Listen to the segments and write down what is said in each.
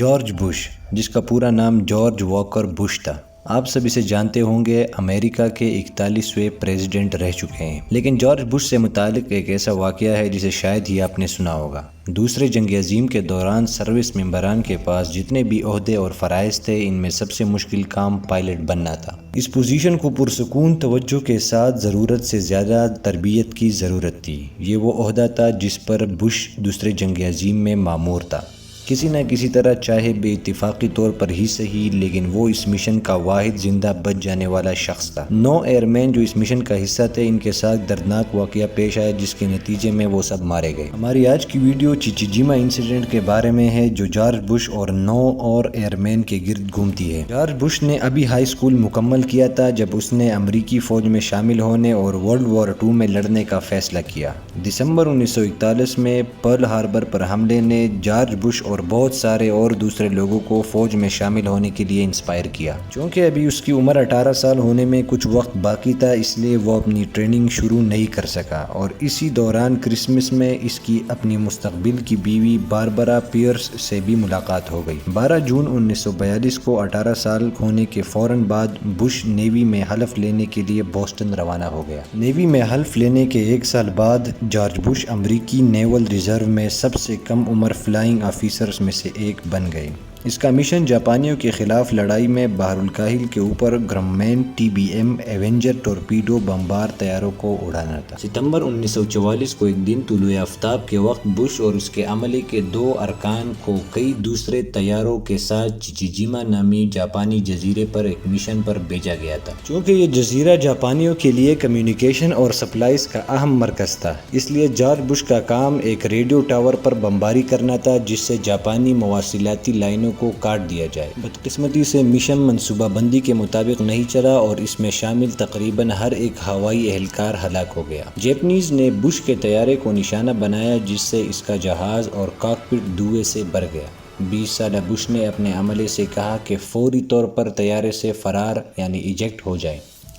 George Bush, جس کا پورا نام جارج واکر بش تھا، آپ سب اسے جانتے ہوں گے، امریکہ کے 41ویں پریزیڈنٹ رہ چکے ہیں۔ لیکن جارج بش سے متعلق ایک ایسا واقعہ ہے جسے شاید ہی آپ نے سنا ہوگا۔ دوسرے جنگ عظیم کے دوران سروس ممبران کے پاس جتنے بھی عہدے اور فرائض تھے، ان میں سب سے مشکل کام پائلٹ بننا تھا۔ اس پوزیشن کو پرسکون توجہ کے ساتھ ضرورت سے زیادہ تربیت کی ضرورت تھی۔ یہ وہ عہدہ تھا جس پر بش دوسرے جنگ عظیم میں مامور تھا۔ کسی نہ کسی طرح، چاہے بے اتفاقی طور پر ہی صحیح، لیکن وہ اس مشن کا واحد زندہ بچ جانے والا شخص تھا۔ 9 ایئر مین جو اس مشن کا حصہ تھے، ان کے ساتھ دردناک واقعہ پیش آیا جس کے نتیجے میں وہ سب مارے گئے۔ ہماری آج کی ویڈیو چیچیجیما انسیڈنٹ کے بارے میں ہے، جو جارج بش اور 9 اور ایئر مین کے گرد گھومتی ہے۔ جارج بش نے ابھی ہائی اسکول مکمل کیا تھا جب اس نے امریکی فوج میں شامل ہونے اور ورلڈ وار 2 میں لڑنے کا فیصلہ کیا۔ دسمبر 1941 میں پرل ہاربر پر حملے نے جارج بش اور بہت سارے اور دوسرے لوگوں کو فوج میں شامل ہونے کے لیے انسپائر کیا۔ چونکہ ابھی اس کی عمر 18 سال ہونے میں کچھ وقت باقی تھا، اس لیے وہ اپنی ٹریننگ شروع نہیں کر سکا، اور اسی دوران کرسمس میں اس کی اپنی مستقبل کی بیوی باربرا پیئرس سے بھی ملاقات ہو گئی۔ 12 جون 1942 کو 18 سال ہونے کے فوراً بعد بش نیوی میں حلف لینے کے لیے بوسٹن روانہ ہو گیا۔ نیوی میں حلف لینے کے 1 سال بعد جارج بش امریکی نیول ریزرو میں سب سے کم عمر فلائنگ آفیسرز میں سے ایک بن گئے۔ اس کا مشن جاپانیوں کے خلاف لڑائی میں بحر الکاہل کے اوپر گرمین TBM ایونجر ٹورپیڈو بمبار طیاروں کو اڑانا تھا۔ ستمبر 1944 کو ایک دن طلوع آفتاب کے وقت بش اور اس کے عملے کے 2 ارکان کو کئی دوسرے طیاروں کے ساتھ چیچیجیما نامی جاپانی جزیرے پر ایک مشن پر بھیجا گیا تھا۔ چونکہ یہ جزیرہ جاپانیوں کے لیے کمیونیکیشن اور سپلائز کا اہم مرکز تھا، اس لیے جارج بش کا کام ایک ریڈیو ٹاور پر بمباری کرنا تھا جس سے جاپانی مواصلاتی لائنوں کو کاٹ دیا جائے۔ بدقسمتی سے مشن منصوبہ بندی کے مطابق نہیں چلا اور اس میں شامل تقریباً ہر ایک ہوائی اہلکار ہلاک ہو گیا۔ جیپنیز نے بش کے طیارے کو نشانہ بنایا جس سے اس کا جہاز اور کاکپٹ دھوئیں سے بھر گیا۔ 20 سالہ بش نے اپنے عملے سے کہا کہ فوری طور پر طیارے سے فرار ایجیکٹ ہو جائے۔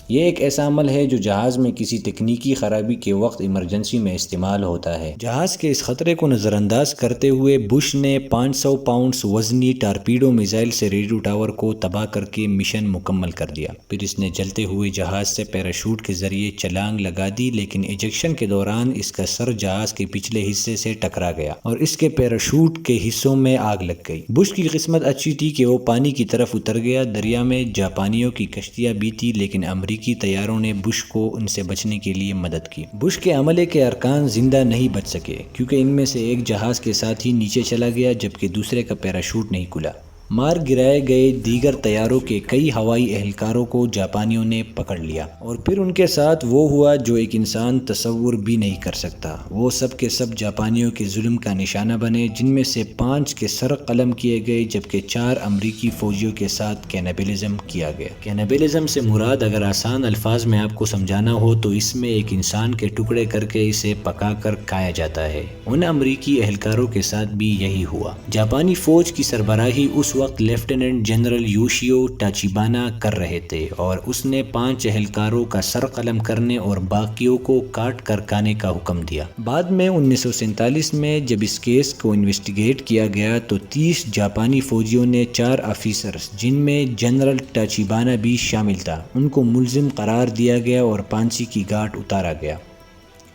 یہ ایک ایسا عمل ہے جو جہاز میں کسی تکنیکی خرابی کے وقت ایمرجنسی میں استعمال ہوتا ہے۔ جہاز کے اس خطرے کو نظر انداز کرتے ہوئے بش نے 500 پاؤنڈز وزنی ٹارپیڈو میزائل سے ریڈیو ٹاور کو تباہ کر کے مشن مکمل کر دیا۔ پھر اس نے جلتے ہوئے جہاز سے پیراشوٹ کے ذریعے چھلانگ لگا دی، لیکن ایجیکشن کے دوران اس کا سر جہاز کے پچھلے حصے سے ٹکرا گیا اور اس کے پیراشوٹ کے حصوں میں آگ لگ گئی۔ بش کی قسمت اچھی تھی کہ وہ پانی کی طرف اتر گیا۔ دریا میں جاپانیوں کی کشتیاں بھی تھی، لیکن امریکی طیاروں نے بش کو ان سے بچنے کے لیے مدد کی۔ بش کے عملے کے ارکان زندہ نہیں بچ سکے کیونکہ ان میں سے ایک جہاز کے ساتھ ہی نیچے چلا گیا جبکہ دوسرے کا پیراشوٹ نہیں کھلا۔ مار گرائے گئے دیگر طیاروں کے کئی ہوائی اہلکاروں کو جاپانیوں نے پکڑ لیا، اور پھر ان کے ساتھ وہ ہوا جو ایک انسان تصور بھی نہیں کر سکتا۔ وہ سب کے سب جاپانیوں کے ظلم کا نشانہ بنے، جن میں سے 5 کے سر قلم کیے گئے جبکہ 4 امریکی فوجیوں کے ساتھ کینیبلزم کیا گیا۔ کینیبلزم سے مراد اگر آسان الفاظ میں آپ کو سمجھانا ہو تو اس میں ایک انسان کے ٹکڑے کر کے اسے پکا کر کھایا جاتا ہے۔ ان امریکی اہلکاروں کے ساتھ بھی یہی ہوا۔ جاپانی فوج کی سربراہی اس وقت لیفٹیننٹ جنرل یوشیو تاچیبانا کر رہے تھے، اور اس نے 5 اہلکاروں کا سر قلم کرنے اور باقیوں کو کاٹ کر کھانے کا حکم دیا۔ بعد میں 1947 میں جب اس کیس کو انویسٹیگیٹ کیا گیا تو 30 جاپانی فوجیوں نے 4 آفیسرز، جن میں جنرل تاچیبانا بھی شامل تھا، ان کو ملزم قرار دیا گیا اور پھانسی کی گھاٹ اتارا گیا،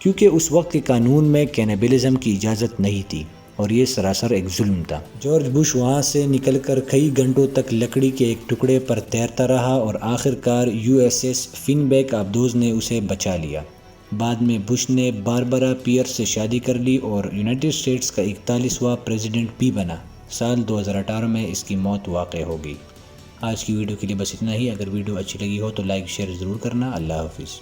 کیونکہ اس وقت کے قانون میں کینیبلزم کی اجازت نہیں تھی اور یہ سراسر ایک ظلم تھا۔ جارج بش وہاں سے نکل کر کئی گھنٹوں تک لکڑی کے ایک ٹکڑے پر تیرتا رہا اور آخر کار USS فن بیک آبدوز نے اسے بچا لیا۔ بعد میں بش نے باربرا پیئرس سے شادی کر لی اور یونائٹڈ اسٹیٹس کا 41واں پریزیڈنٹ بھی بنا۔ سال 2018 میں اس کی موت واقع ہو گئی۔ آج کی ویڈیو کے لیے بس اتنا ہی۔ اگر ویڈیو اچھی لگی ہو تو لائک شیئر ضرور کرنا۔ اللہ حافظ۔